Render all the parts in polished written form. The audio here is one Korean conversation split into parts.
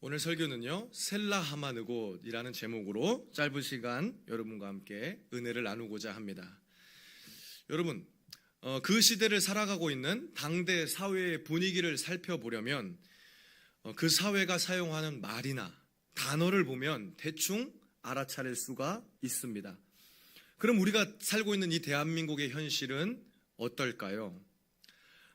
오늘 설교는요, 셀라 하마느곳이라는 제목으로 짧은 시간 여러분과 함께 은혜를 나누고자 합니다. 여러분, 그 시대를 살아가고 있는 당대 사회의 분위기를 살펴보려면 그 사회가 사용하는 말이나 단어를 보면 대충 알아차릴 수가 있습니다. 그럼 우리가 살고 있는 이 대한민국의 현실은 어떨까요?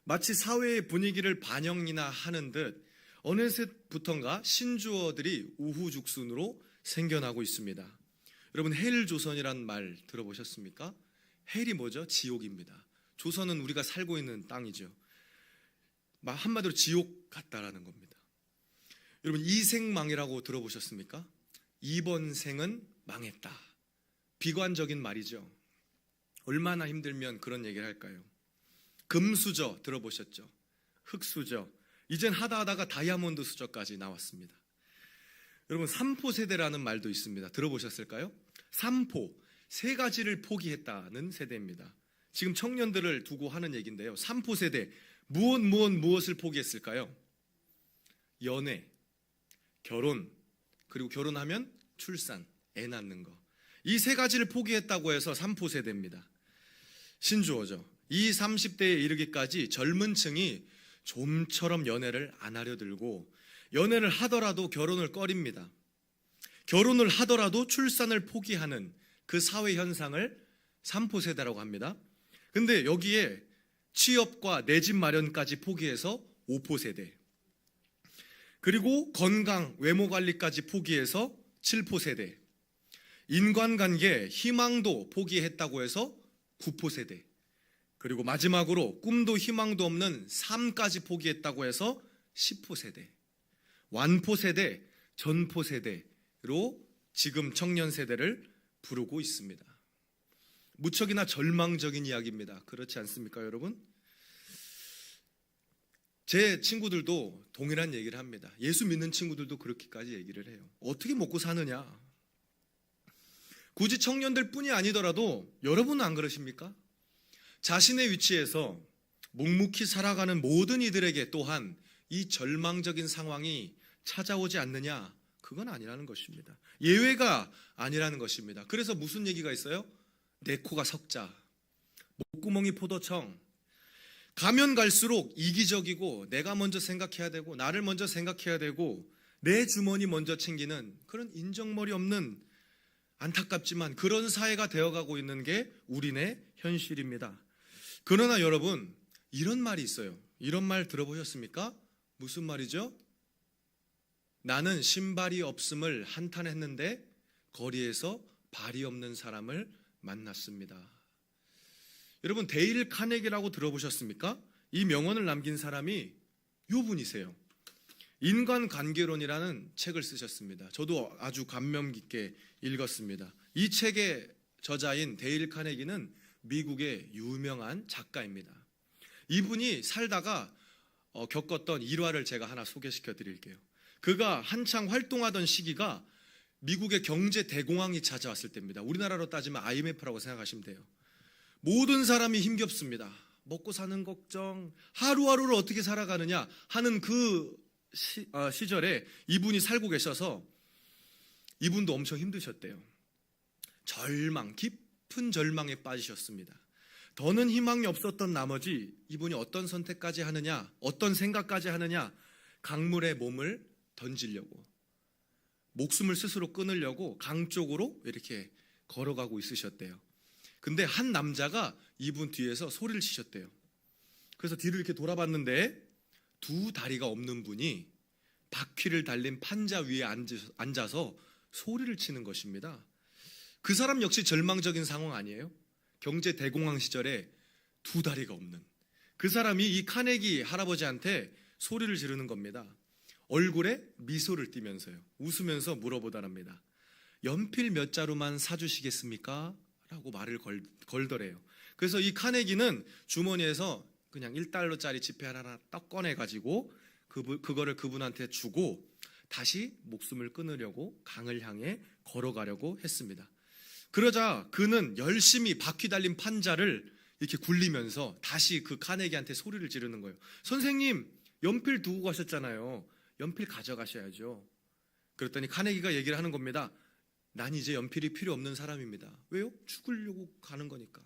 마치 사회의 분위기를 반영이나 하는 듯 어느새부턴가 신주어들이 우후죽순으로 생겨나고 있습니다. 여러분, 헬조선이란 말 들어보셨습니까? 헬이 뭐죠? 지옥입니다. 조선은 우리가 살고 있는 땅이죠. 한마디로 지옥 같다라는 겁니다. 여러분, 이생망이라고 들어보셨습니까? 이번 생은 망했다. 비관적인 말이죠. 얼마나 힘들면 그런 얘기를 할까요? 금수저 들어보셨죠? 흑수저. 이젠 하다가 다이아몬드 수저까지 나왔습니다. 여러분, 삼포 세대라는 말도 있습니다. 들어보셨을까요? 삼포, 세 가지를 포기했다는 세대입니다. 지금 청년들을 두고 하는 얘기인데요. 삼포 세대, 무엇을 포기했을까요? 연애, 결혼, 그리고 결혼하면 출산, 애 낳는 거. 이 세 가지를 포기했다고 해서 삼포 세대입니다. 신주어죠. 이 30대에 이르기까지 젊은 층이 좀처럼 연애를 안 하려 들고, 연애를 하더라도 결혼을 꺼립니다. 결혼을 하더라도 출산을 포기하는 그 사회 현상을 삼포세대라고 합니다. 근데 여기에 취업과 내 집 마련까지 포기해서 오포세대, 그리고 건강, 외모 관리까지 포기해서 칠포세대, 인간관계, 희망도 포기했다고 해서 구포세대, 그리고 마지막으로 꿈도 희망도 없는 삶까지 포기했다고 해서 10포세대, 완포세대, 전포세대로 지금 청년 세대를 부르고 있습니다. 무척이나 절망적인 이야기입니다. 그렇지 않습니까, 여러분? 제 친구들도 동일한 얘기를 합니다. 예수 믿는 친구들도 그렇게까지 얘기를 해요. 어떻게 먹고 사느냐? 굳이 청년들 뿐이 아니더라도 여러분은 안 그러십니까? 자신의 위치에서 묵묵히 살아가는 모든 이들에게 또한 이 절망적인 상황이 찾아오지 않느냐? 그건 아니라는 것입니다. 예외가 아니라는 것입니다. 그래서 무슨 얘기가 있어요? 내 코가 석자, 목구멍이 포도청. 가면 갈수록 이기적이고 내가 먼저 생각해야 되고 나를 먼저 생각해야 되고 내 주머니 먼저 챙기는 그런 인정머리 없는, 안타깝지만 그런 사회가 되어가고 있는 게 우리네 현실입니다. 그러나 여러분, 이런 말이 있어요. 이런 말 들어보셨습니까? 무슨 말이죠? 나는 신발이 없음을 한탄했는데 거리에서 발이 없는 사람을 만났습니다. 여러분, 데일 카네기라고 들어보셨습니까? 이 명언을 남긴 사람이 요 분이세요. 인간관계론이라는 책을 쓰셨습니다. 저도 아주 감명 깊게 읽었습니다. 이 책의 저자인 데일 카네기는 미국의 유명한 작가입니다. 이분이 살다가 겪었던 일화를 제가 하나 소개시켜 드릴게요. 그가 한창 활동하던 시기가 미국의 경제 대공황이 찾아왔을 때입니다. 우리나라로 따지면 IMF라고 생각하시면 돼요. 모든 사람이 힘겹습니다. 먹고 사는 걱정, 하루하루를 어떻게 살아가느냐 하는 그 시절에 이분이 살고 계셔서 이분도 엄청 힘드셨대요. 깊은 절망에 빠지셨습니다. 더는 희망이 없었던 나머지 이분이 어떤 선택까지 하느냐, 어떤 생각까지 하느냐, 강물에 몸을 던지려고, 목숨을 스스로 끊으려고 강 쪽으로 이렇게 걸어가고 있으셨대요. 근데 한 남자가 이분 뒤에서 소리를 치셨대요. 그래서 뒤를 이렇게 돌아봤는데 두 다리가 없는 분이 바퀴를 달린 판자 위에 앉아서 소리를 치는 것입니다. 그 사람 역시 절망적인 상황 아니에요? 경제 대공황 시절에 두 다리가 없는 그 사람이 이 카네기 할아버지한테 소리를 지르는 겁니다. 얼굴에 미소를 띠면서요, 웃으면서 물어보더랍니다. 연필 몇 자루만 사주시겠습니까? 라고 말을 걸더래요. 그래서 이 카네기는 주머니에서 그냥 1달러짜리 지폐 하나 딱 꺼내가지고 그거를 그분한테 주고 다시 목숨을 끊으려고 강을 향해 걸어가려고 했습니다. 그러자 그는 열심히 바퀴 달린 판자를 이렇게 굴리면서 다시 그 카네기한테 소리를 지르는 거예요. 선생님, 연필 두고 가셨잖아요. 연필 가져가셔야죠. 그랬더니 카네기가 얘기를 하는 겁니다. 난 이제 연필이 필요 없는 사람입니다. 왜요? 죽으려고 가는 거니까.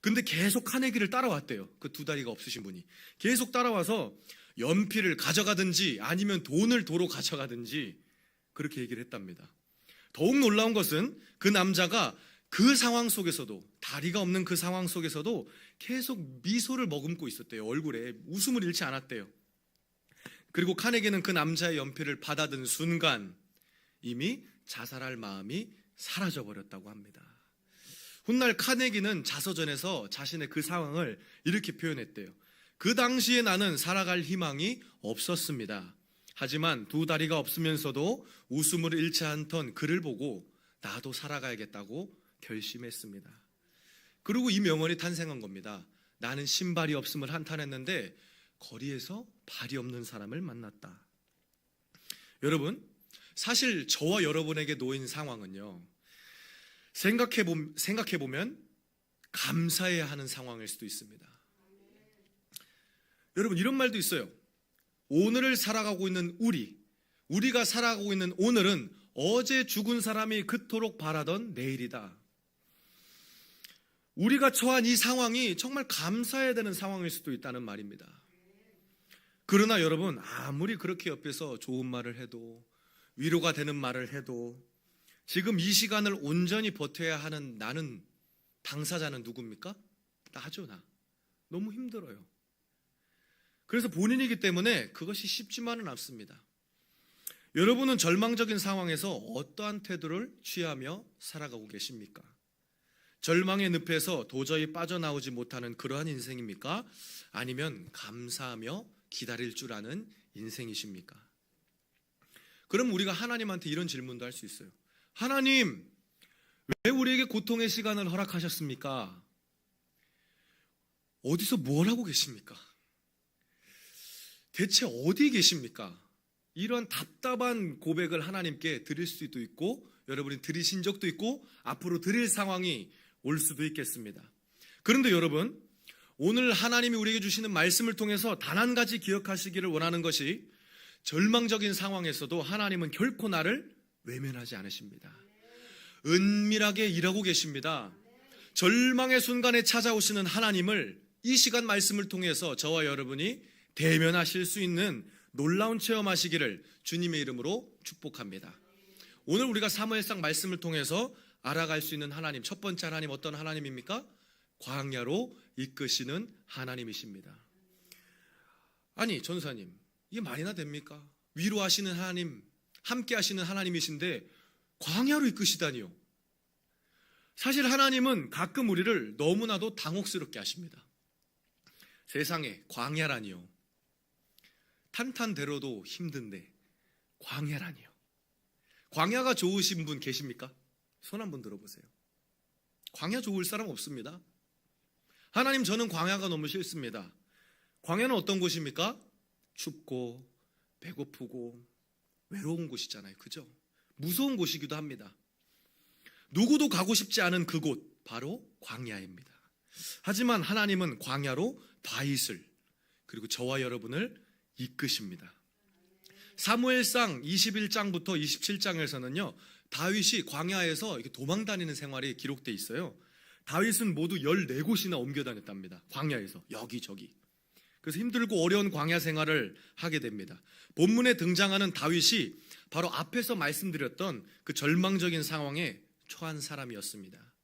근데 계속 카네기를 따라왔대요. 그 두 다리가 없으신 분이. 계속 따라와서 연필을 가져가든지 아니면 돈을 도로 가져가든지 그렇게 얘기를 했답니다. 더욱 놀라운 것은 그 남자가 그 상황 속에서도, 다리가 없는 그 상황 속에서도 계속 미소를 머금고 있었대요. 얼굴에 웃음을 잃지 않았대요. 그리고 카네기는 그 남자의 연필을 받아든 순간 이미 자살할 마음이 사라져버렸다고 합니다. 훗날 카네기는 자서전에서 자신의 그 상황을 이렇게 표현했대요. 그 당시에 나는 살아갈 희망이 없었습니다. 하지만 두 다리가 없으면서도 웃음을 잃지 않던 그를 보고 나도 살아가야겠다고 결심했습니다. 그리고 이 명언이 탄생한 겁니다. 나는 신발이 없음을 한탄했는데 거리에서 발이 없는 사람을 만났다. 여러분, 사실 저와 여러분에게 놓인 상황은요, 생각해보면 감사해야 하는 상황일 수도 있습니다. 여러분, 이런 말도 있어요. 오늘을 살아가고 있는 우리가 살아가고 있는 오늘은 어제 죽은 사람이 그토록 바라던 내일이다. 우리가 처한 이 상황이 정말 감사해야 되는 상황일 수도 있다는 말입니다. 그러나 여러분, 아무리 그렇게 옆에서 좋은 말을 해도, 위로가 되는 말을 해도, 지금 이 시간을 온전히 버텨야 하는 나는, 당사자는 누굽니까? 나죠, 나. 너무 힘들어요. 그래서 본인이기 때문에 그것이 쉽지만은 않습니다. 여러분은 절망적인 상황에서 어떠한 태도를 취하며 살아가고 계십니까? 절망의 늪에서 도저히 빠져나오지 못하는 그러한 인생입니까? 아니면 감사하며 기다릴 줄 아는 인생이십니까? 그럼 우리가 하나님한테 이런 질문도 할 수 있어요. 하나님, 왜 우리에게 고통의 시간을 허락하셨습니까? 어디서 뭘 하고 계십니까? 대체 어디 계십니까? 이런 답답한 고백을 하나님께 드릴 수도 있고, 여러분이 들으신 적도 있고, 앞으로 드릴 상황이 올 수도 있겠습니다. 그런데 여러분, 오늘 하나님이 우리에게 주시는 말씀을 통해서 단 한 가지 기억하시기를 원하는 것이, 절망적인 상황에서도 하나님은 결코 나를 외면하지 않으십니다. 은밀하게 일하고 계십니다. 절망의 순간에 찾아오시는 하나님을 이 시간 말씀을 통해서 저와 여러분이 대면하실 수 있는 놀라운 체험하시기를 주님의 이름으로 축복합니다. 오늘 우리가 사무엘상 말씀을 통해서 알아갈 수 있는 하나님, 첫 번째 하나님 어떤 하나님입니까? 광야로 이끄시는 하나님이십니다. 아니, 전사님, 이게 말이나 됩니까? 위로하시는 하나님, 함께 하시는 하나님이신데 광야로 이끄시다니요. 사실 하나님은 가끔 우리를 너무나도 당혹스럽게 하십니다. 세상에 광야라니요. 탄탄대로도 힘든데 광야라니요. 광야가 좋으신 분 계십니까? 손 한번 들어보세요. 광야 좋을 사람 없습니다. 하나님, 저는 광야가 너무 싫습니다. 광야는 어떤 곳입니까? 춥고 배고프고 외로운 곳이잖아요. 그죠? 무서운 곳이기도 합니다. 누구도 가고 싶지 않은 그곳, 바로 광야입니다. 하지만 하나님은 광야로 다윗을, 그리고 저와 여러분을 이끄십니다. 사무엘상 21장부터 27장에서는요, 다윗이 광야에서 이렇게 도망다니는 생활이 기록되어 있어요. 다윗은 모두 14곳이나 옮겨 다녔답니다. 광야에서 여기저기. 그래서 힘들고 어려운 광야 생활을 하게 됩니다. 본문에 등장하는 다윗이 바로 앞에서 말씀드렸던 그 절망적인 상황에 처한 사람이었습니다.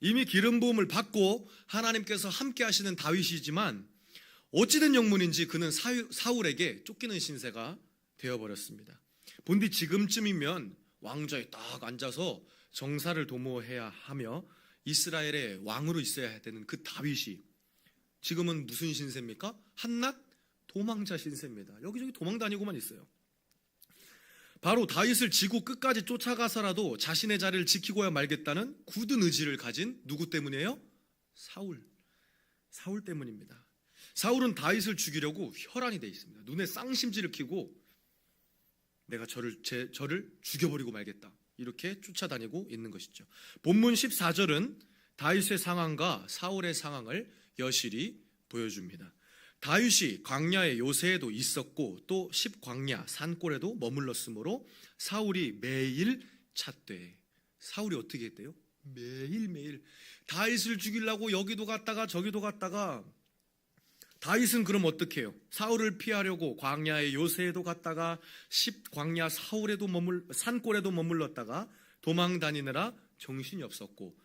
이미 기름 부음을 받고 하나님께서 함께 하시는 다윗이지만 어찌된 영문인지 그는 사울에게 쫓기는 신세가 되어버렸습니다. 본디 지금쯤이면 왕좌에 딱 앉아서 정사를 도모해야 하며 이스라엘의 왕으로 있어야 되는 그 다윗이 지금은 무슨 신세입니까? 한낱 도망자 신세입니다. 여기저기 도망다니고만 있어요. 바로 다윗을 지구 끝까지 쫓아가서라도 자신의 자리를 지키고야 말겠다는 굳은 의지를 가진 누구 때문이에요? 사울 때문입니다. 사울은 다윗을 죽이려고 혈안이 돼 있습니다. 눈에 쌍심지를 켜고 내가 저를 죽여버리고 말겠다, 이렇게 쫓아다니고 있는 것이죠. 본문 14절은 다윗의 상황과 사울의 상황을 여실히 보여줍니다. 다윗이 광야의 요새에도 있었고 또 십광야 산골에도 머물렀으므로 사울이 매일 찾되. 사울이 어떻게 했대요? 매일매일 다윗을 죽이려고 여기도 갔다가 저기도 갔다가. 다윗은 그럼 어떻게 해요? 사울을 피하려고 광야의 요새에도 갔다가 십광야 산골에도 머물렀다가 도망 다니느라 정신이 없었고,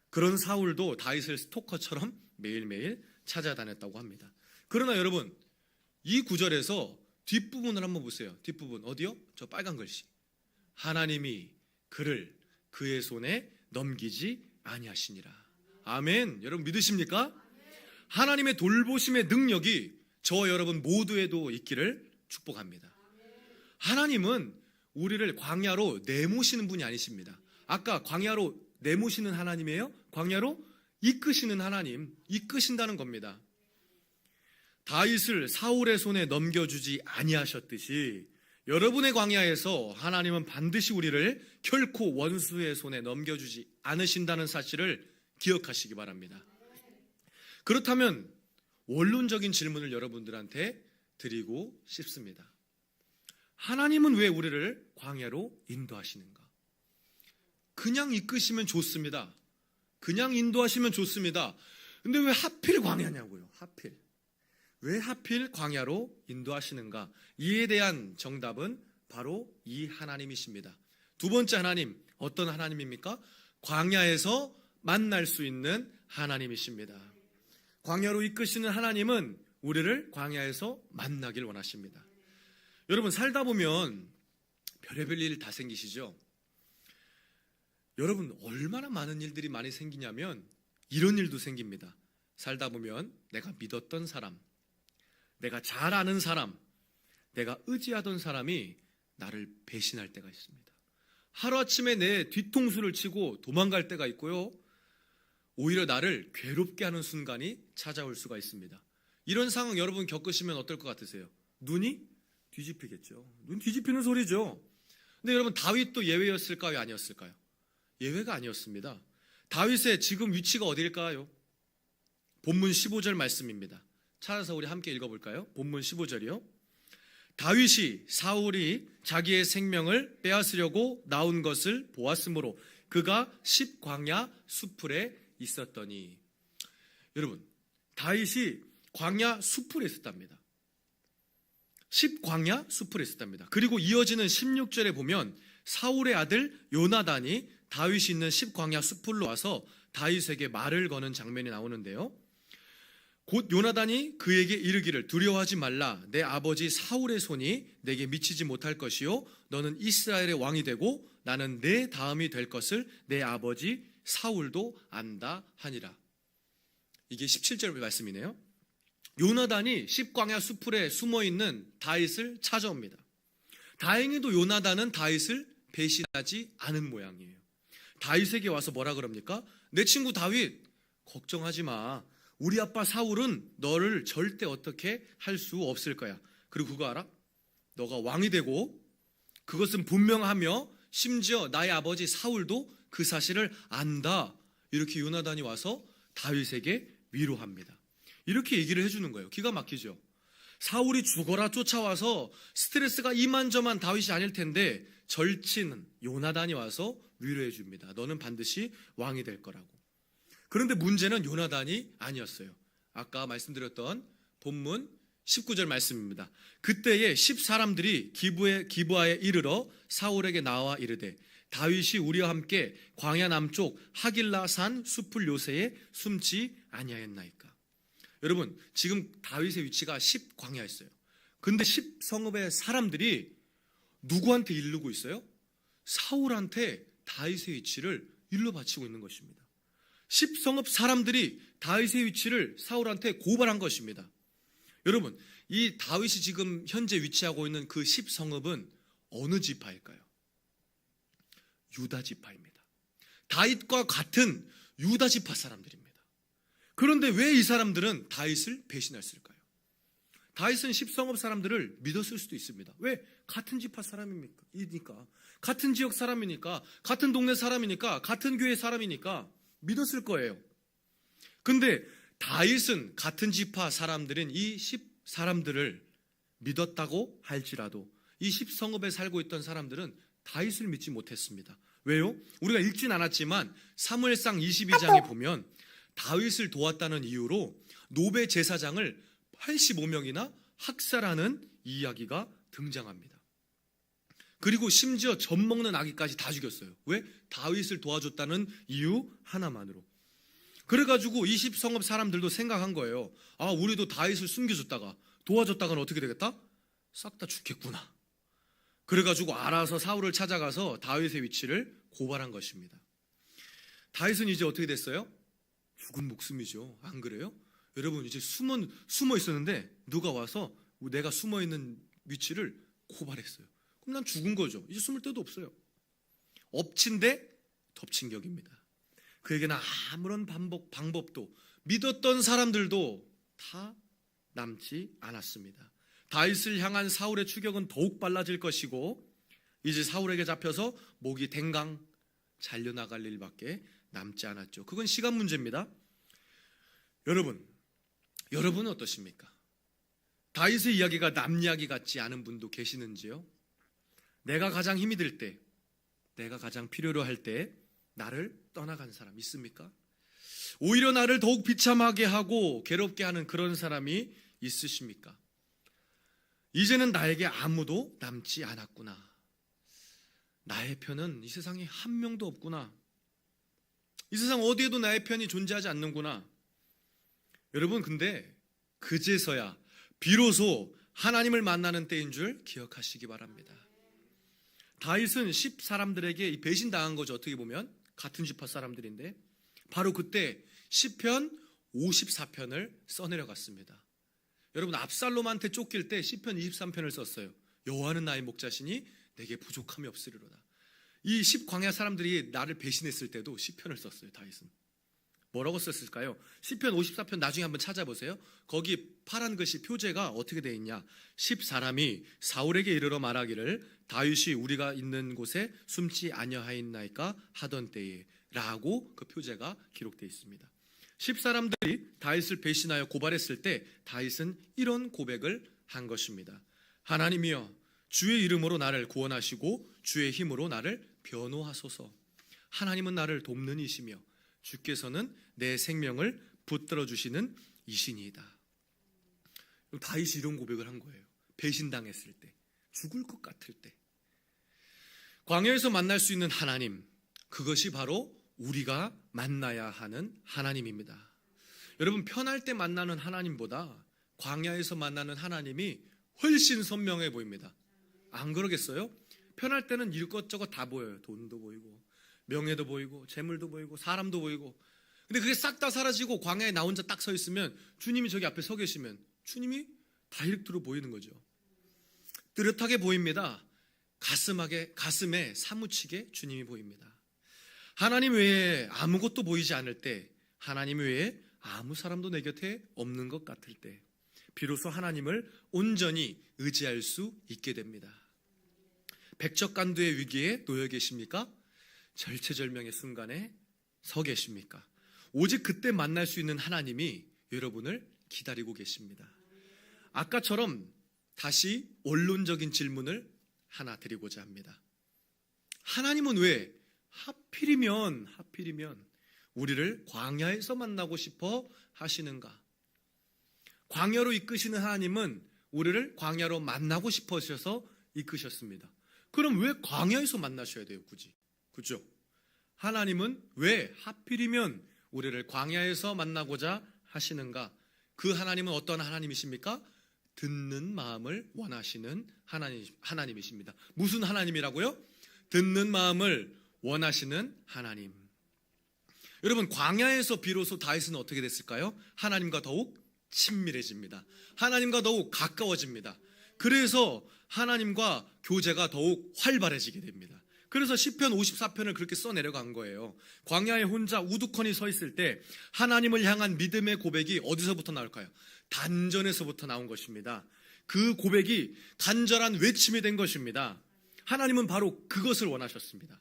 그런 사울도 다윗을 스토커처럼 매일매일 찾아다녔다고 합니다. 그러나 여러분, 이 구절에서 뒷부분을 한번 보세요. 뒷부분 어디요? 저 빨간 글씨. 하나님이 그를 그의 손에 넘기지 아니하시니라. 아멘. 여러분 믿으십니까? 하나님의 돌보심의 능력이 저와 여러분 모두에도 있기를 축복합니다. 하나님은 우리를 광야로 내모시는 분이 아니십니다. 아까 광야로 내모시는 하나님이에요? 광야로 이끄시는 하나님, 이끄신다는 겁니다. 다윗을 사울의 손에 넘겨주지 아니하셨듯이 여러분의 광야에서 하나님은 반드시 우리를 결코 원수의 손에 넘겨주지 않으신다는 사실을 기억하시기 바랍니다. 그렇다면 원론적인 질문을 여러분들한테 드리고 싶습니다. 하나님은 왜 우리를 광야로 인도하시는가? 그냥 이끄시면 좋습니다. 그냥 인도하시면 좋습니다. 근데 왜 하필 광야냐고요? 하필. 왜 하필 광야로 인도하시는가? 이에 대한 정답은 바로 이 하나님이십니다. 두 번째 하나님, 어떤 하나님입니까? 광야에서 만날 수 있는 하나님이십니다. 광야로 이끄시는 하나님은 우리를 광야에서 만나길 원하십니다. 여러분, 살다 보면 별의별 일 다 생기시죠? 여러분, 얼마나 많은 일들이 많이 생기냐면 이런 일도 생깁니다. 살다 보면 내가 믿었던 사람, 내가 잘 아는 사람, 내가 의지하던 사람이 나를 배신할 때가 있습니다. 하루아침에 내 뒤통수를 치고 도망갈 때가 있고요, 오히려 나를 괴롭게 하는 순간이 찾아올 수가 있습니다. 이런 상황 여러분 겪으시면 어떨 것 같으세요? 눈이 뒤집히겠죠. 눈 뒤집히는 소리죠. 근데 여러분, 다윗도 예외였을까요? 아니었을까요? 예외가 아니었습니다. 다윗의 지금 위치가 어디일까요? 본문 15절 말씀입니다. 찾아서 우리 함께 읽어볼까요? 본문 15절이요. 다윗이 사울이 자기의 생명을 빼앗으려고 나온 것을 보았으므로 그가 십광야 수풀에 있었더니. 여러분, 다윗이 광야 수풀에 있었답니다. 십광야 수풀에 있었답니다. 그리고 이어지는 16절에 보면 사울의 아들 요나단이 다윗이 있는 십광야 수풀로 와서 다윗에게 말을 거는 장면이 나오는데요. 곧 요나단이 그에게 이르기를 두려워하지 말라. 내 아버지 사울의 손이 내게 미치지 못할 것이요 너는 이스라엘의 왕이 되고 나는 내 다음이 될 것을 내 아버지 사울도 안다 하니라. 이게 17절 말씀이네요. 요나단이 십광야 수풀에 숨어있는 다윗을 찾아옵니다. 다행히도 요나단은 다윗을 배신하지 않은 모양이에요. 다윗에게 와서 뭐라 그럽니까? 내 친구 다윗, 걱정하지 마. 우리 아빠 사울은 너를 절대 어떻게 할 수 없을 거야. 그리고 그거 알아? 너가 왕이 되고 그것은 분명하며 심지어 나의 아버지 사울도 그 사실을 안다. 이렇게 요나단이 와서 다윗에게 위로합니다. 이렇게 얘기를 해주는 거예요. 기가 막히죠. 사울이 죽어라 쫓아와서 스트레스가 이만저만 다윗이 아닐 텐데 절친 요나단이 와서 위로해 줍니다. 너는 반드시 왕이 될 거라고. 그런데 문제는 요나단이 아니었어요. 아까 말씀드렸던 본문 19절 말씀입니다. 그때에 10사람들이 기브아에 이르러 사울에게 나와 이르되 다윗이 우리와 함께 광야 남쪽 하길라 산 수풀 요새에 숨지 아니하였나이까. 여러분, 지금 다윗의 위치가 10광야였어요. 근데 10성읍의 사람들이 누구한테 이르고 있어요? 사울한테 다윗의 위치를 일러 바치고 있는 것입니다. 10성읍 사람들이 다윗의 위치를 사울한테 고발한 것입니다. 여러분, 이 다윗이 지금 현재 위치하고 있는 그 10성읍은 어느 지파일까요? 유다 지파입니다. 다윗과 같은 유다 지파 사람들입니다. 그런데 왜 이 사람들은 다윗을 배신했을까요? 다윗은 10성읍 사람들을 믿었을 수도 있습니다. 왜? 같은 지파 사람이니까, 같은 지역 사람이니까, 같은 동네 사람이니까, 같은 교회 사람이니까 믿었을 거예요. 근데 다윗은 같은 지파 사람들인 이 10사람들을 믿었다고 할지라도 이 10성읍에 살고 있던 사람들은 다윗을 믿지 못했습니다. 왜요? 우리가 읽진 않았지만 사무엘상 22장에 보면 다윗을 도왔다는 이유로 노베 제사장을 85명이나 학살하는 이야기가 등장합니다. 그리고 심지어 젖 먹는 아기까지 다 죽였어요. 왜? 다윗을 도와줬다는 이유 하나만으로. 그래가지고 20성읍 사람들도 생각한 거예요. 아, 우리도 다윗을 숨겨줬다가 도와줬다가는 어떻게 되겠다? 싹 다 죽겠구나. 그래가지고 알아서 사울을 찾아가서 다윗의 위치를 고발한 것입니다. 다윗은 이제 어떻게 됐어요? 죽은 목숨이죠. 안 그래요? 여러분, 이제 숨어 있었는데 누가 와서 내가 숨어 있는 위치를 고발했어요. 그럼 난 죽은 거죠. 이제 숨을 데도 없어요. 엎친 데 덮친 격입니다. 그에게는 아무런 방법도 믿었던 사람들도 다 남지 않았습니다. 다윗을 향한 사울의 추격은 더욱 빨라질 것이고 이제 사울에게 잡혀서 목이 댕강 잘려나갈 일밖에 남지 않았죠. 그건 시간 문제입니다. 여러분은 어떠십니까? 다윗의 이야기가 남 이야기 같지 않은 분도 계시는지요? 내가 가장 힘이 들 때, 내가 가장 필요로 할 때 나를 떠나간 사람 있습니까? 오히려 나를 더욱 비참하게 하고 괴롭게 하는 그런 사람이 있으십니까? 이제는 나에게 아무도 남지 않았구나. 나의 편은 이 세상에 한 명도 없구나. 이 세상 어디에도 나의 편이 존재하지 않는구나. 여러분, 근데 그제서야 비로소 하나님을 만나는 때인 줄 기억하시기 바랍니다. 다윗은 10사람들에게 배신당한 거죠. 어떻게 보면 같은 지파 사람들인데 바로 그때 시편 54편을 써내려갔습니다. 여러분, 압살롬한테 쫓길 때 시편 23편을 썼어요. 여호와는 나의 목자시니 내게 부족함이 없으리로다. 이 10광야 사람들이 나를 배신했을 때도 시편을 썼어요. 다윗은 뭐라고 썼을까요? 시편 54편 나중에 한번 찾아보세요. 거기 파란 글씨 표제가 어떻게 되어 있냐. 10사람이 사울에게 이르러 말하기를 다윗이 우리가 있는 곳에 숨지 아니하였나이까 하던 때에 라고 그 표제가 기록되어 있습니다. 10사람들이 다윗을 배신하여 고발했을 때 다윗은 이런 고백을 한 것입니다. 하나님이여, 주의 이름으로 나를 구원하시고 주의 힘으로 나를 변호하소서. 하나님은 나를 돕는 이시며 주께서는 내 생명을 붙들어 주시는 이신이다. 다윗이 이런 고백을 한 거예요. 배신당했을 때, 죽을 것 같을 때. 광야에서 만날 수 있는 하나님, 그것이 바로 우리가 만나야 하는 하나님입니다. 여러분, 편할 때 만나는 하나님보다 광야에서 만나는 하나님이 훨씬 선명해 보입니다. 안 그러겠어요? 편할 때는 이것저것 다 보여요. 돈도 보이고 명예도 보이고 재물도 보이고 사람도 보이고. 근데 그게 싹 다 사라지고 광야에 나 혼자 딱 서 있으면 주님이 저기 앞에 서 계시면 주님이 다이렉트로 보이는 거죠. 뚜렷하게 보입니다. 가슴에 사무치게 주님이 보입니다. 하나님 외에 아무것도 보이지 않을 때, 하나님 외에 아무 사람도 내 곁에 없는 것 같을 때 비로소 하나님을 온전히 의지할 수 있게 됩니다. 백척간두의 위기에 놓여 계십니까? 절체절명의 순간에 서 계십니까? 오직 그때 만날 수 있는 하나님이 여러분을 기다리고 계십니다. 아까처럼 다시 원론적인 질문을 하나 드리고자 합니다. 하나님은 왜 하필이면 우리를 광야에서 만나고 싶어 하시는가? 광야로 이끄시는 하나님은 우리를 광야로 만나고 싶어 하셔서 이끄셨습니다. 그럼 왜 광야에서 만나셔야 돼요, 굳이? 그죠? 하나님은 왜 하필이면 우리를 광야에서 만나고자 하시는가? 그 하나님은 어떤 하나님이십니까? 듣는 마음을 원하시는 하나님이십니다. 무슨 하나님이라고요? 듣는 마음을 원하시는 하나님. 여러분, 광야에서 비로소 다윗은 어떻게 됐을까요? 하나님과 더욱 친밀해집니다. 하나님과 더욱 가까워집니다. 그래서 하나님과 교제가 더욱 활발해지게 됩니다. 그래서 시편 54편을 그렇게 써내려간 거예요. 광야에 혼자 우두커니 서 있을 때 하나님을 향한 믿음의 고백이 어디서부터 나올까요? 단전에서부터 나온 것입니다. 그 고백이 간절한 외침이 된 것입니다. 하나님은 바로 그것을 원하셨습니다.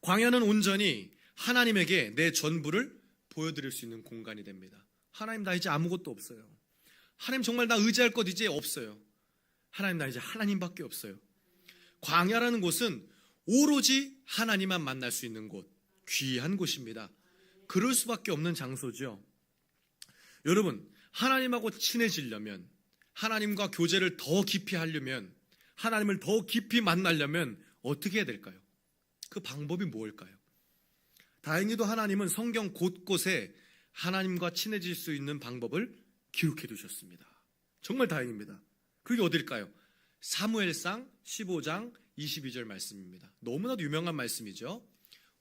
광야는 온전히 하나님에게 내 전부를 보여드릴 수 있는 공간이 됩니다. 하나님, 나 이제 아무것도 없어요. 하나님, 정말 나 의지할 것 이제 없어요. 하나님, 나 이제 하나님밖에 없어요. 광야라는 곳은 오로지 하나님만 만날 수 있는 곳, 귀한 곳입니다. 그럴 수밖에 없는 장소죠. 여러분, 하나님하고 친해지려면, 하나님과 교제를 더 깊이 하려면, 하나님을 더 깊이 만나려면 어떻게 해야 될까요? 그 방법이 뭘까요? 다행히도 하나님은 성경 곳곳에 하나님과 친해질 수 있는 방법을 기록해 두셨습니다. 정말 다행입니다. 그게 어딜까요? 사무엘상 15장 22절 말씀입니다. 너무나도 유명한 말씀이죠.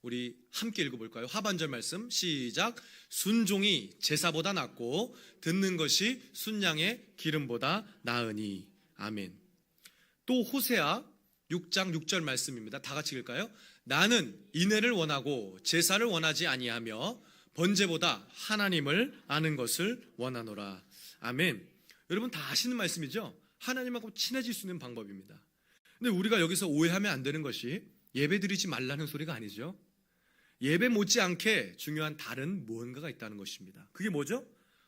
우리 함께 읽어볼까요? 하반절 말씀 시작. 순종이 제사보다 낫고 듣는 것이 순양의 기름보다 나으니. 아멘. 또 호세아 6장 6절 말씀입니다. 다 같이 읽을까요? 나는 인애를 원하고 제사를 원하지 아니하며 번제보다 하나님을 아는 것을 원하노라. 아멘. 여러분 다 아시는 말씀이죠? 하나님하고 친해질 수 있는 방법입니다. 근데 우리가 여기서 오해하면 안 되는 것이 예배 드리지 말라는 소리가 아니죠. 예배 못지않게 중요한 다른 무언가가 있다는 것입니다. 그게 뭐죠?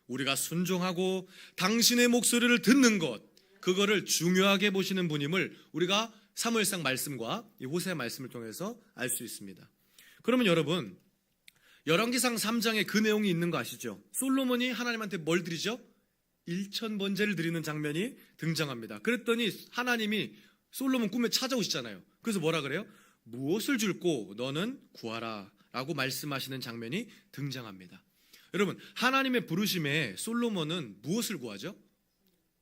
우리가 순종하고 당신의 목소리를 듣는 것, 그거를 중요하게 보시는 분임을 우리가 사무엘상 말씀과 이 호세아 말씀을 통해서 알 수 있습니다. 그러면 여러분, 열왕기상 3장에 그 내용이 있는 거 아시죠? 솔로몬이 하나님한테 뭘 드리죠? 1000번제를 드리는 장면이 등장합니다. 그랬더니 하나님이 솔로몬 꿈에 찾아오시잖아요. 그래서 뭐라 그래요? 무엇을 줄고 너는 구하라 라고 말씀하시는 장면이 등장합니다. 여러분, 하나님의 부르심에 솔로몬은 무엇을 구하죠?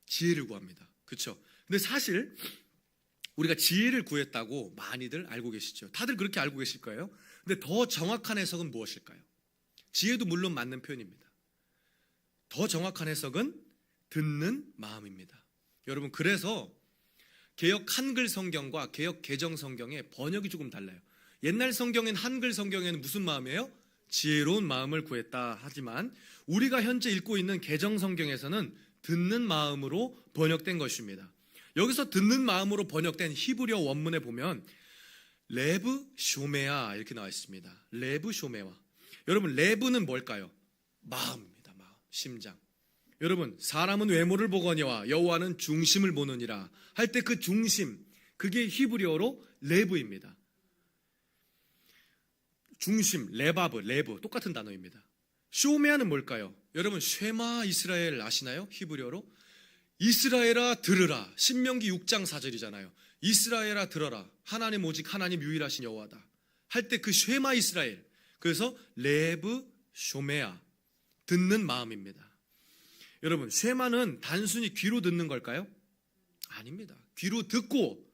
지혜를 구합니다. 그렇죠? 근데 사실 우리가 지혜를 구했다고 많이들 알고 계시죠? 다들 그렇게 알고 계실 거예요. 근데 더 정확한 해석은 무엇일까요? 지혜도 물론 맞는 표현입니다. 더 정확한 해석은 듣는 마음입니다. 여러분, 그래서 개역 한글 성경과 개역 개정 성경의 번역이 조금 달라요. 옛날 성경인 한글 성경에는 무슨 마음이에요? 지혜로운 마음을 구했다 하지만 우리가 현재 읽고 있는 개정 성경에서는 듣는 마음으로 번역된 것입니다. 여기서 듣는 마음으로 번역된 히브리어 원문에 보면 레브 쇼메아 이렇게 나와 있습니다. 레브 쇼메와. 여러분, 레브는 뭘까요? 마음입니다. 마음, 심장. 여러분, 사람은 외모를 보거니와 여호와는 중심을 보느니라 할 때 그 중심, 그게 히브리어로 레브입니다. 중심, 레바브, 레브 똑같은 단어입니다. 쇼메아는 뭘까요? 여러분, 쉐마 이스라엘 아시나요? 히브리어로 이스라엘아 들으라. 신명기 6장 4절이잖아요. 이스라엘아 들어라. 하나님 오직 하나님 유일하신 여호와다 할 때 그 쉐마 이스라엘, 그래서 레브 쇼메아, 듣는 마음입니다. 여러분, 쉐마는 단순히 귀로 듣는 걸까요? 아닙니다. 귀로 듣고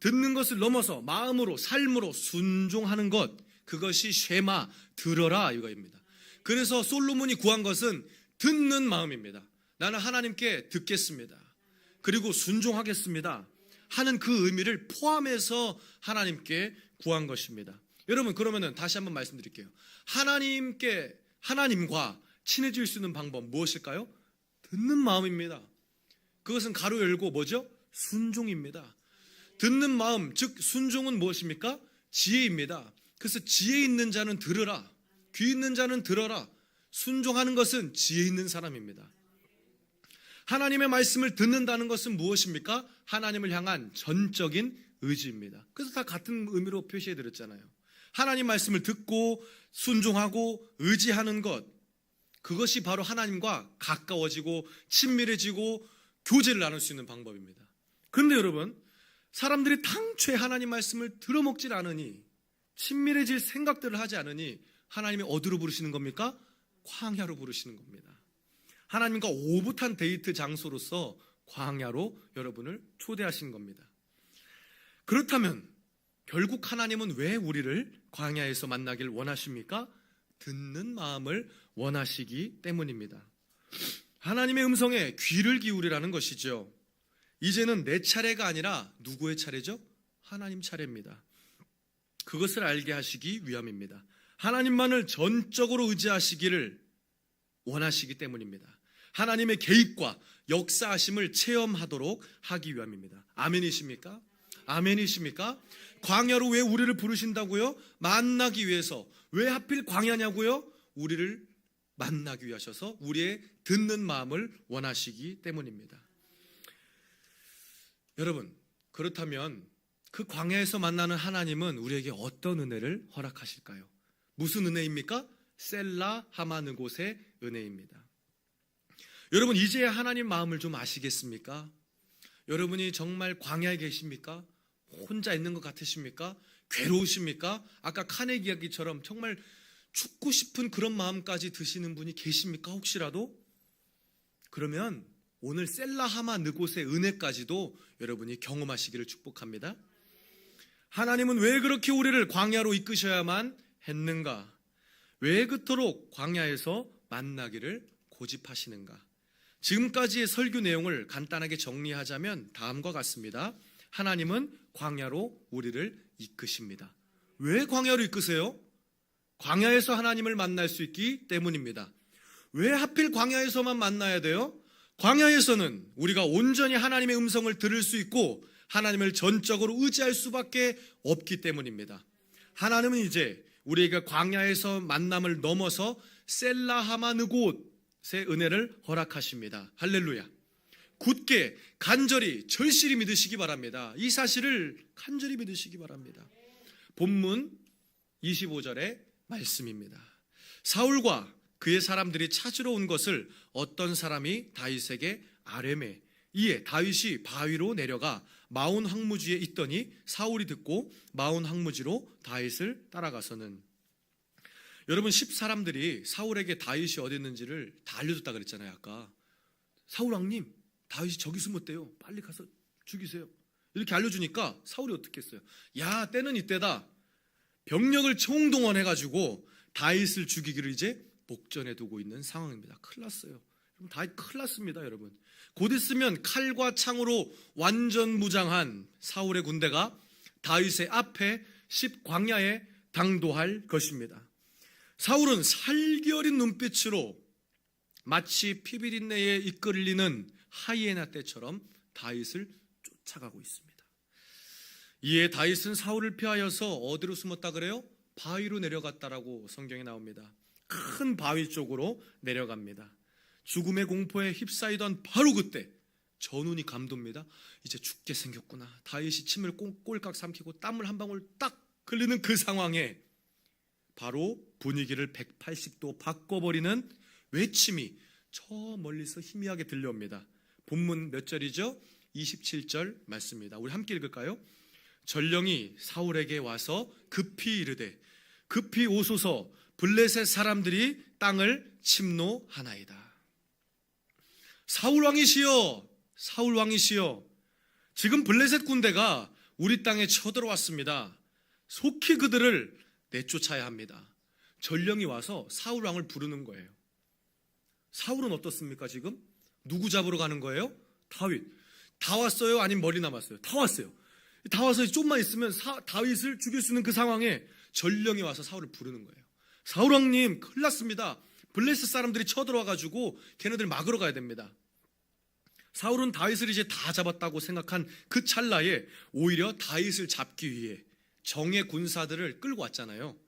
듣는 것을 넘어서 마음으로, 삶으로 순종하는 것, 그것이 쉐마, 들어라 이거입니다. 그래서 솔로몬이 구한 것은 듣는 마음입니다. 나는 하나님께 듣겠습니다. 그리고 순종하겠습니다 하는 그 의미를 포함해서 하나님께 구한 것입니다. 여러분, 그러면은 다시 한번 말씀드릴게요. 하나님과 친해질 수 있는 방법 무엇일까요? 듣는 마음입니다. 그것은 가로 열고 뭐죠? 순종입니다. 듣는 마음, 즉 순종은 무엇입니까? 지혜입니다. 그래서 지혜 있는 자는 들으라. 귀 있는 자는 들어라. 순종하는 것은 지혜 있는 사람입니다. 하나님의 말씀을 듣는다는 것은 무엇입니까? 하나님을 향한 전적인 의지입니다. 그래서 다 같은 의미로 표시해 드렸잖아요. 하나님 말씀을 듣고 순종하고 의지하는 것, 그것이 바로 하나님과 가까워지고 친밀해지고 교제를 나눌 수 있는 방법입니다. 그런데 여러분, 사람들이 당초에 하나님 말씀을 들어먹질 않으니, 친밀해질 생각들을 하지 않으니 하나님이 어디로 부르시는 겁니까? 광야로 부르시는 겁니다. 하나님과 오붓한 데이트 장소로서 광야로 여러분을 초대하신 겁니다. 그렇다면 결국 하나님은 왜 우리를 광야에서 만나길 원하십니까? 듣는 마음을 원하시기 때문입니다. 하나님의 음성에 귀를 기울이라는 것이죠. 이제는 내 차례가 아니라 누구의 차례죠? 하나님 차례입니다. 그것을 알게 하시기 위함입니다. 하나님만을 전적으로 의지하시기를 원하시기 때문입니다. 하나님의 개입과 역사하심을 체험하도록 하기 위함입니다. 아멘이십니까? 아멘이십니까? 광야로 왜 우리를 부르신다고요? 만나기 위해서. 왜 하필 광야냐고요? 우리를 만나기 위하셔서 우리의 듣는 마음을 원하시기 때문입니다. 여러분, 그렇다면 그 광야에서 만나는 하나님은 우리에게 어떤 은혜를 허락하실까요? 무슨 은혜입니까? 셀라 하마느곳의 은혜입니다. 여러분, 이제야 하나님 마음을 좀 아시겠습니까? 여러분이 정말 광야에 계십니까? 혼자 있는 것 같으십니까? 괴로우십니까? 아까 카네기 이야기처럼 정말 죽고 싶은 그런 마음까지 드시는 분이 계십니까? 혹시라도? 그러면 오늘 셀라 하마느곳의 은혜까지도 여러분이 경험하시기를 축복합니다. 하나님은 왜 그렇게 우리를 광야로 이끄셔야만 했는가? 왜 그토록 광야에서 만나기를 고집하시는가? 지금까지의 설교 내용을 간단하게 정리하자면 다음과 같습니다. 하나님은 광야로 우리를 이끄십니다. 왜 광야로 이끄세요? 광야에서 하나님을 만날 수 있기 때문입니다. 왜 하필 광야에서만 만나야 돼요? 광야에서는 우리가 온전히 하나님의 음성을 들을 수 있고 하나님을 전적으로 의지할 수밖에 없기 때문입니다. 하나님은 이제 우리에게 광야에서 만남을 넘어서 셀라 하마느곳의 은혜를 허락하십니다. 할렐루야. 굳게 간절히 절실히 믿으시기 바랍니다. 이 사실을 간절히 믿으시기 바랍니다. 본문 25절의 말씀입니다. 사울과 그의 사람들이 찾으러 온 것을 어떤 사람이 다윗에게 아뢰매 이에 다윗이 바위로 내려가 마온 황무지에 있더니 사울이 듣고 마온 황무지로 다윗을 따라가서는. 여러분, 10사람들이 사울에게 다윗이 어디 있는지를 다 알려줬다 그랬잖아요. 아까 사울 왕님, 다윗이 저기 숨었대요. 빨리 가서 죽이세요. 이렇게 알려주니까 사울이 어떻게 했어요? 야, 때는 이때다. 병력을 총동원해가지고 다윗을 죽이기를 이제 목전에 두고 있는 상황입니다. 큰일 났어요. 다윗 큰일 났습니다. 여러분, 곧 있으면 칼과 창으로 완전 무장한 사울의 군대가 다윗의 앞에 광야에 당도할 것입니다. 사울은 살겨린 눈빛으로 마치 피비린내에 이끌리는 하이에나 떼처럼 다윗을 쫓아가고 있습니다. 이에 다윗은 사울을 피하여서 어디로 숨었다 그래요? 바위로 내려갔다라고 성경에 나옵니다. 큰 바위 쪽으로 내려갑니다. 죽음의 공포에 휩싸이던 바로 그때 전운이 감돕니다. 이제 죽게 생겼구나. 다윗이 침을 꼴깍 삼키고 땀을 한 방울 딱 흘리는 그 상황에 바로 분위기를 180도 바꿔버리는 외침이 저 멀리서 희미하게 들려옵니다. 본문 몇 절이죠? 27절 말씀입니다. 우리 함께 읽을까요? 전령이 사울에게 와서 급히 이르되 급히 오소서, 블레셋 사람들이 땅을 침노하나이다. 사울 왕이시여, 사울 왕이시여, 지금 블레셋 군대가 우리 땅에 쳐들어왔습니다. 속히 그들을 내쫓아야 합니다. 전령이 와서 사울 왕을 부르는 거예요. 사울은 어떻습니까? 지금 누구 잡으러 가는 거예요? 다윗. 다 왔어요? 아니면 머리 남았어요? 다 왔어요. 다 와서 좀만 있으면 다윗을 죽일 수 있는 그 상황에 전령이 와서 사울을 부르는 거예요. 사울 왕님, 큰일 났습니다. 블레셋 사람들이 쳐들어와가지고 걔네들 막으러 가야 됩니다. 사울은 다윗을 이제 다 잡았다고 생각한 그 찰나에 오히려 다윗을 잡기 위해 정예 군사들을 끌고 왔잖아요.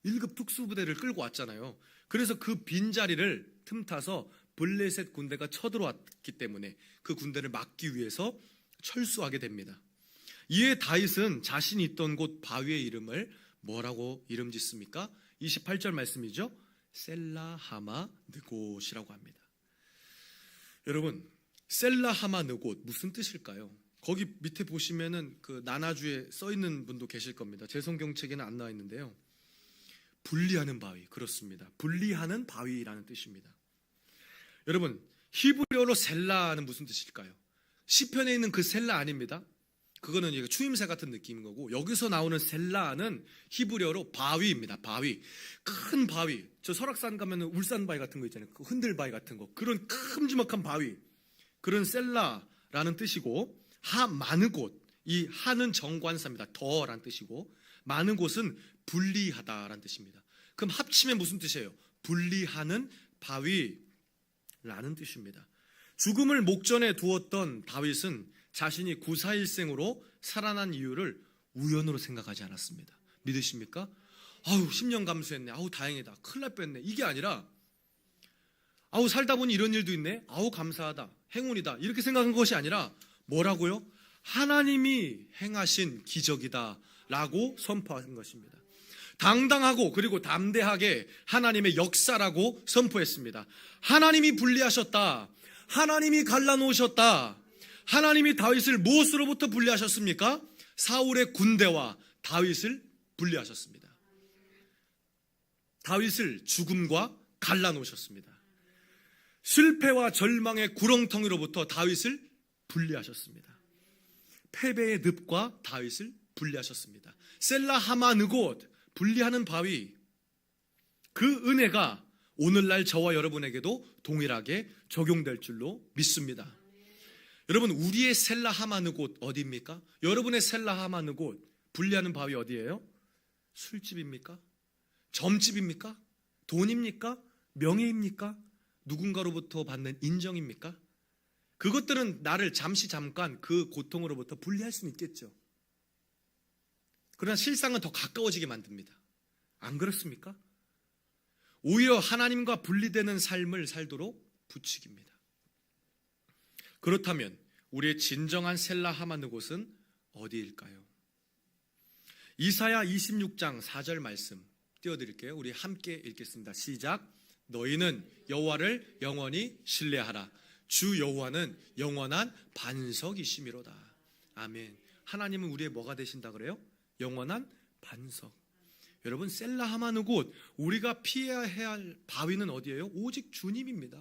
1급 특수부대를 끌고 왔잖아요. 그래서 그 빈자리를 틈타서 블레셋 군대가 쳐들어왔기 때문에 그 군대를 막기 위해서 철수하게 됩니다. 이에 다윗은 자신이 있던 곳 바위의 이름을 뭐라고 이름 짓습니까? 28절 말씀이죠. 셀라하마느곳이라고 합니다. 여러분, 셀라하마느곳 무슨 뜻일까요? 거기 밑에 보시면은 그 나나주에 써 있는 분도 계실 겁니다. 제 성경책에는 안 나와 있는데요. 분리하는 바위, 그렇습니다. 분리하는 바위라는 뜻입니다. 여러분, 히브리어로 셀라는 무슨 뜻일까요? 시편에 있는 그 셀라 아닙니다. 그거는 추임새 같은 느낌인 거고, 여기서 나오는 셀라는 히브리어로 바위입니다. 바위, 큰 바위. 저 설악산 가면은 울산 바위 같은 거 있잖아요. 그 흔들 바위 같은 거, 그런 큼지막한 바위, 그런 셀라라는 뜻이고, 많은 곳, 이 하는 정관사입니다. 더란 뜻이고, 많은 곳은 분리하다라는 뜻입니다. 그럼 합치면 무슨 뜻이에요? 분리하는 바위라는 뜻입니다. 죽음을 목전에 두었던 다윗은 자신이 구사일생으로 살아난 이유를 우연으로 생각하지 않았습니다. 믿으십니까? 아우, 10년 감수했네. 아우, 다행이다. 큰일 날 뻔했네. 이게 아니라 아우 살다 보니 이런 일도 있네. 아우 감사하다. 행운이다. 이렇게 생각한 것이 아니라 뭐라고요? 하나님이 행하신 기적이다 라고 선포한 것입니다. 당당하고 그리고 담대하게 하나님의 역사라고 선포했습니다. 하나님이 분리하셨다. 하나님이 갈라놓으셨다. 하나님이 다윗을 무엇으로부터 분리하셨습니까? 사울의 군대와 다윗을 분리하셨습니다. 다윗을 죽음과 갈라놓으셨습니다. 실패와 절망의 구렁텅이로부터 다윗을 분리하셨습니다. 패배의 늪과 다윗을 분리하셨습니다. 셀라 하마느곳, 분리하는 바위, 그 은혜가 오늘날 저와 여러분에게도 동일하게 적용될 줄로 믿습니다. 여러분, 우리의 셀라 하마느곳 어디입니까? 여러분의 셀라 하마느곳, 분리하는 바위 어디예요? 술집입니까? 점집입니까? 돈입니까? 명예입니까? 누군가로부터 받는 인정입니까? 그것들은 나를 잠깐 그 고통으로부터 분리할 수는 있겠죠. 그러나 실상은 더 가까워지게 만듭니다. 안 그렇습니까? 오히려 하나님과 분리되는 삶을 살도록 부추깁니다. 그렇다면 우리의 진정한 셀라 하마느곳은 어디일까요? 이사야 26장 4절 말씀 띄워드릴게요. 우리 함께 읽겠습니다. 시작. 너희는 여호와를 영원히 신뢰하라. 주 여호와는 영원한 반석이시미로다. 아멘. 하나님은 우리의 뭐가 되신다 그래요? 영원한 반석. 여러분, 셀라 하마느곳, 우리가 피해야 할 바위는 어디예요? 오직 주님입니다.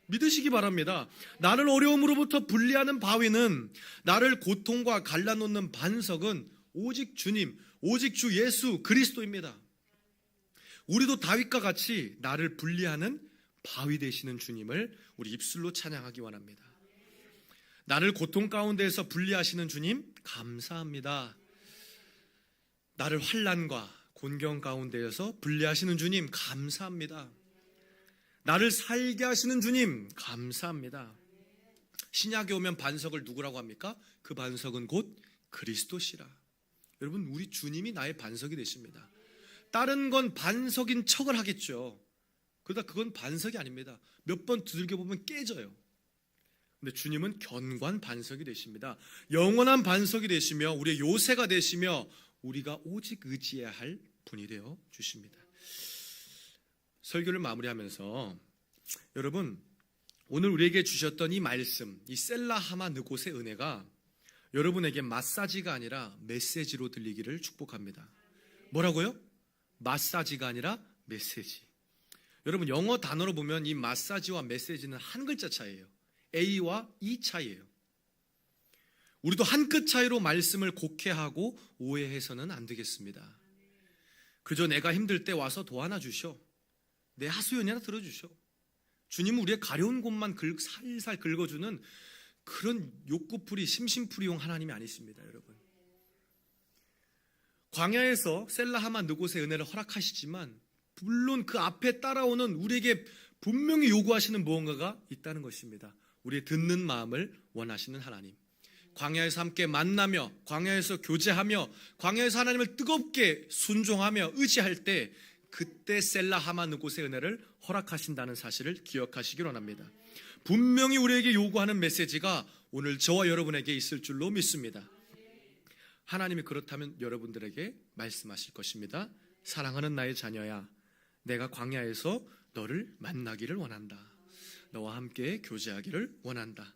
믿으시기 바랍니다. 나를 어려움으로부터 분리하는 바위는, 나를 고통과 갈라놓는 반석은 오직 주님, 오직 주 예수 그리스도입니다. 우리도 다윗과 같이 나를 분리하는 바위 되시는 주님을 우리 입술로 찬양하기 원합니다. 나를 고통 가운데에서 분리하시는 주님 감사합니다. 나를 환난과 곤경 가운데에서 분리하시는 주님 감사합니다. 나를 살게 하시는 주님 감사합니다. 신약에 오면 반석을 누구라고 합니까? 그 반석은 곧 그리스도시라. 여러분, 우리 주님이 나의 반석이 되십니다. 다른 건 반석인 척을 하겠죠. 그러다 그건 반석이 아닙니다. 몇 번 두들겨 보면 깨져요. 근데 주님은 견고한 반석이 되십니다. 영원한 반석이 되시며 우리의 요새가 되시며 우리가 오직 의지해야 할 분이 되어 주십니다. 설교를 마무리하면서 여러분, 오늘 우리에게 주셨던 이 말씀, 이 셀라 하마느곳의 은혜가 여러분에게 마사지가 아니라 메시지로 들리기를 축복합니다. 뭐라고요? 마사지가 아니라 메시지. 여러분, 영어 단어로 보면 이 마사지와 메시지는 한 글자 차이예요. A와 E 차이예요. 우리도 한 끗 차이로 말씀을 곡해하고 오해해서는 안 되겠습니다. 그저 내가 힘들 때 와서 도와나 주셔. 내 하소연이나 들어주셔. 주님은 우리의 가려운 곳만 살살 긁어주는 그런 욕구풀이 심심풀이용 하나님이 아니십니다. 여러분, 광야에서 셀라 하마느곳의 은혜를 허락하시지만 물론 그 앞에 따라오는 우리에게 분명히 요구하시는 무언가가 있다는 것입니다. 우리의 듣는 마음을 원하시는 하나님, 광야에서 함께 만나며 광야에서 교제하며 광야에서 하나님을 뜨겁게 순종하며 의지할 때 그때 셀라 하마느곳의 은혜를 허락하신다는 사실을 기억하시기 원합니다. 분명히 우리에게 요구하는 메시지가 오늘 저와 여러분에게 있을 줄로 믿습니다. 하나님이 그렇다면 여러분들에게 말씀하실 것입니다. 사랑하는 나의 자녀야, 내가 광야에서 너를 만나기를 원한다. 너와 함께 교제하기를 원한다.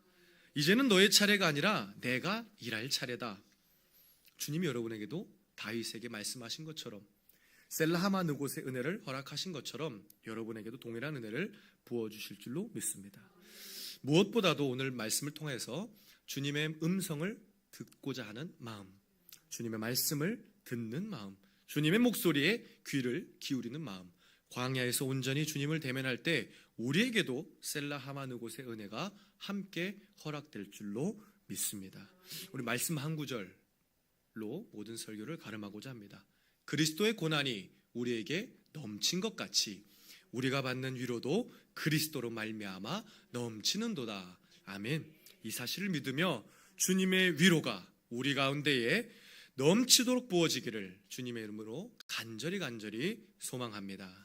이제는 너의 차례가 아니라 내가 일할 차례다. 주님이 여러분에게도 다윗에게 말씀하신 것처럼, 셀라 하마느곳의 은혜를 허락하신 것처럼 여러분에게도 동일한 은혜를 부어주실 줄로 믿습니다. 무엇보다도 오늘 말씀을 통해서 주님의 음성을 듣고자 하는 마음, 주님의 말씀을 듣는 마음, 주님의 목소리에 귀를 기울이는 마음, 광야에서 온전히 주님을 대면할 때 우리에게도 셀라 하마느곳의 은혜가 함께 허락될 줄로 믿습니다. 우리 말씀 한 구절로 모든 설교를 가름하고자 합니다. 그리스도의 고난이 우리에게 넘친 것 같이 우리가 받는 위로도 그리스도로 말미암아 넘치는도다. 아멘. 이 사실을 믿으며 주님의 위로가 우리 가운데에 넘치도록 부어지기를 주님의 이름으로 간절히 소망합니다.